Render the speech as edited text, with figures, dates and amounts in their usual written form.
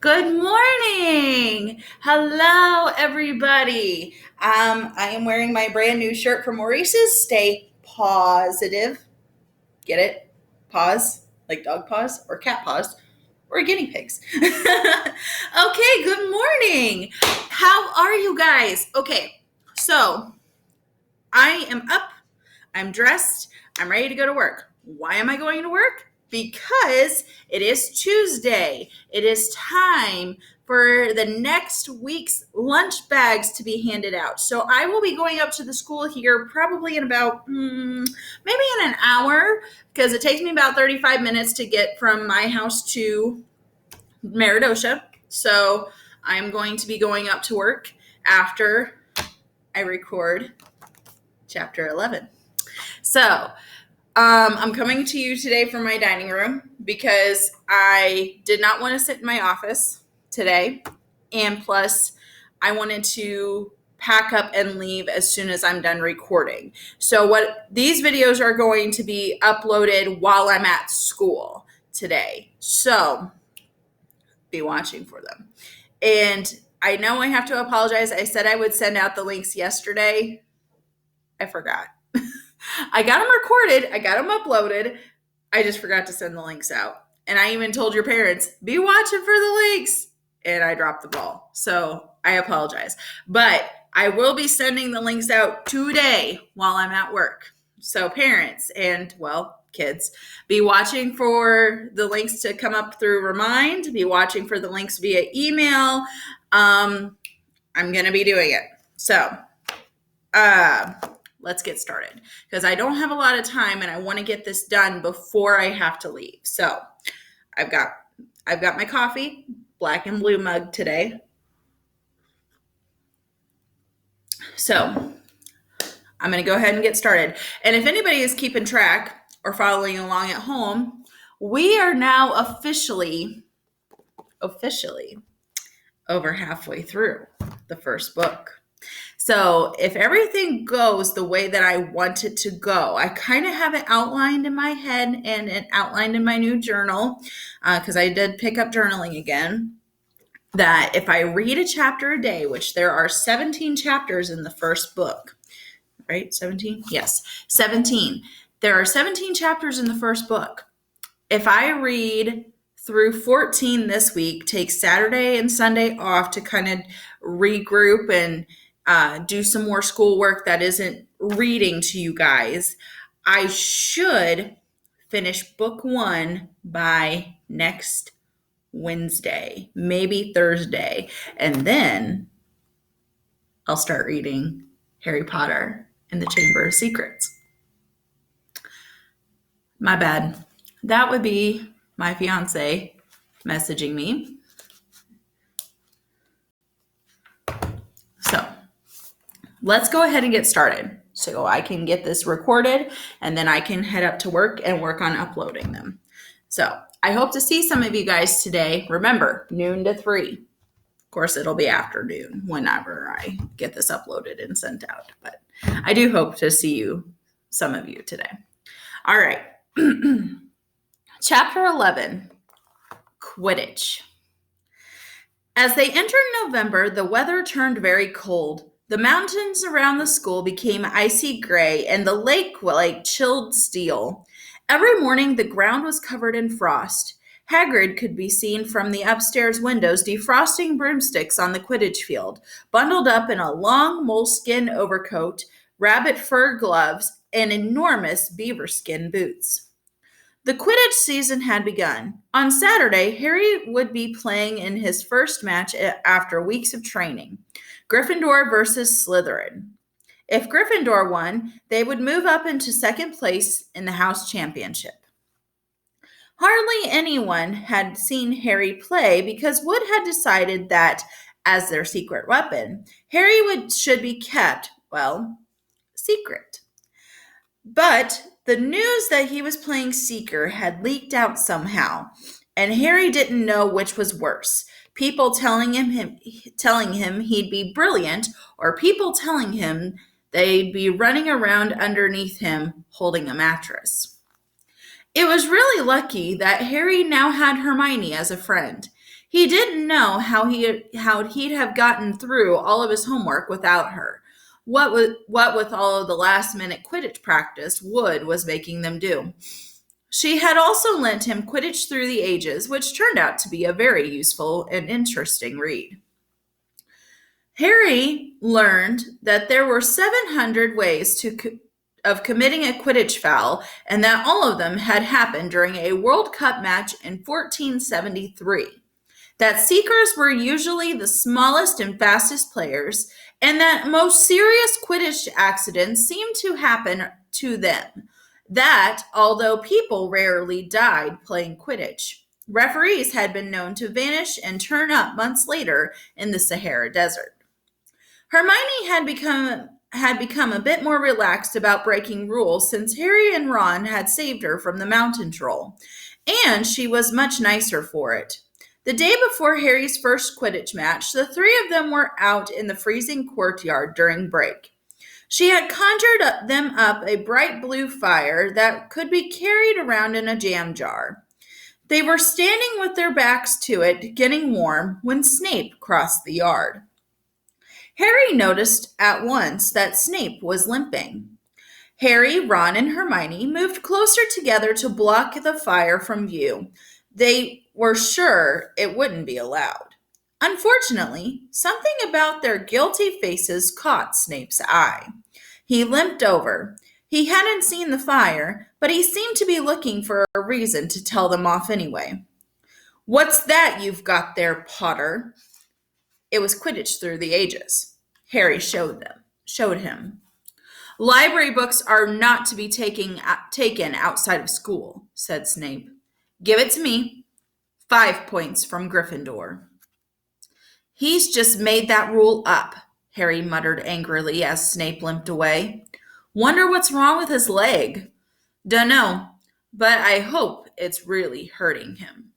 Good morning. Hello, everybody. I am wearing my brand new shirt from Maurice's. Stay positive. Get it? Pause, like dog paws or cat paws or guinea pigs. Okay, good morning. How are you guys? Okay, so I am up. I'm dressed. I'm ready to go to work. Why am I going to work? Because it is Tuesday. It is time for the next week's lunch bags to be handed out. So I will be going up to the school here probably in about maybe in an hour, because it takes me about 35 minutes to get from my house to Meridosha. So I'm going to be going up to work after I record chapter 11. So I'm coming to you today from my dining room because I did not want to sit in my office today. And plus, I wanted to pack up and leave as soon as I'm done recording. So what these videos are going to be uploaded while I'm at school today. So be watching for them. And I know I have to apologize. I said I would send out the links yesterday. I forgot. I got them recorded. I got them uploaded. I just forgot to send the links out. And I even told your parents, be watching for the links. And I dropped the ball. So I apologize. But I will be sending the links out today while I'm at work. So parents and, well, kids, be watching for the links to come up through Remind. Be watching for the links via email. I'm going to be doing it. So, let's get started because I don't have a lot of time and I want to get this done before I have to leave. So I've got my coffee, black and blue mug today. So I'm going to go ahead and get started. And if anybody is keeping track or following along at home, we are now officially over halfway through the first book. So if everything goes the way that I want it to go, I kind of have it outlined in my head and it outlined in my new journal, because I did pick up journaling again, that if I read a chapter a day, which there are 17 chapters in the first book, right? 17? Yes, 17. There are 17 chapters in the first book. If I read through 14 this week, take Saturday and Sunday off to kind of regroup and do some more schoolwork that isn't reading to you guys, I should finish book 1 by next Wednesday, maybe Thursday, and then I'll start reading Harry Potter and the Chamber of Secrets. My bad. That would be my fiance messaging me. So let's go ahead and get started so I can get this recorded and then I can head up to work and work on uploading them. So I hope to see some of you guys today. Remember, noon to 3. Of course, it'll be afternoon whenever I get this uploaded and sent out. But I do hope to see some of you today. All right. Chapter 11, Quidditch. As they entered November, the weather turned very cold. The mountains around the school became icy gray, and the lake like chilled steel. Every morning, the ground was covered in frost. Hagrid could be seen from the upstairs windows defrosting broomsticks on the Quidditch field, bundled up in a long moleskin overcoat, rabbit fur gloves, and enormous beaver skin boots. The Quidditch season had begun. On Saturday, Harry would be playing in his first match after weeks of training. Gryffindor versus Slytherin. If Gryffindor won, they would move up into second place in the house championship. Hardly anyone had seen Harry play because Wood had decided that, as their secret weapon, Harry should be kept, well, secret. But the news that he was playing Seeker had leaked out somehow, and Harry didn't know which was worse. People telling him he'd be brilliant, or people telling him they'd be running around underneath him holding a mattress. It was really lucky that Harry now had Hermione as a friend. He didn't know how he'd have gotten through all of his homework without her. What with all of the last minute Quidditch practice Wood was making them do. She had also lent him Quidditch Through the Ages, which turned out to be a very useful and interesting read. Harry learned that there were 700 ways of committing a Quidditch foul, and that all of them had happened during a World Cup match in 1473. That seekers were usually the smallest and fastest players, and that most serious Quidditch accidents seemed to happen to them. That, although people rarely died playing Quidditch, referees had been known to vanish and turn up months later in the Sahara Desert. Hermione had become a bit more relaxed about breaking rules since Harry and Ron had saved her from the mountain troll, and she was much nicer for it. The day before Harry's first Quidditch match, the three of them were out in the freezing courtyard during break. She had conjured them up a bright blue fire that could be carried around in a jam jar. They were standing with their backs to it, getting warm, when Snape crossed the yard. Harry noticed at once that Snape was limping. Harry, Ron, and Hermione moved closer together to block the fire from view. They were sure it wouldn't be allowed. Unfortunately, something about their guilty faces caught Snape's eye. He limped over. He hadn't seen the fire, but he seemed to be looking for a reason to tell them off anyway. "What's that you've got there, Potter?" It was Quidditch Through the Ages. Harry showed him. "Library books are not to be taken outside of school," said Snape. "Give it to me. 5 points from Gryffindor." "He's just made that rule up," Harry muttered angrily as Snape limped away. "Wonder what's wrong with his leg. Dunno, but I hope it's really hurting him."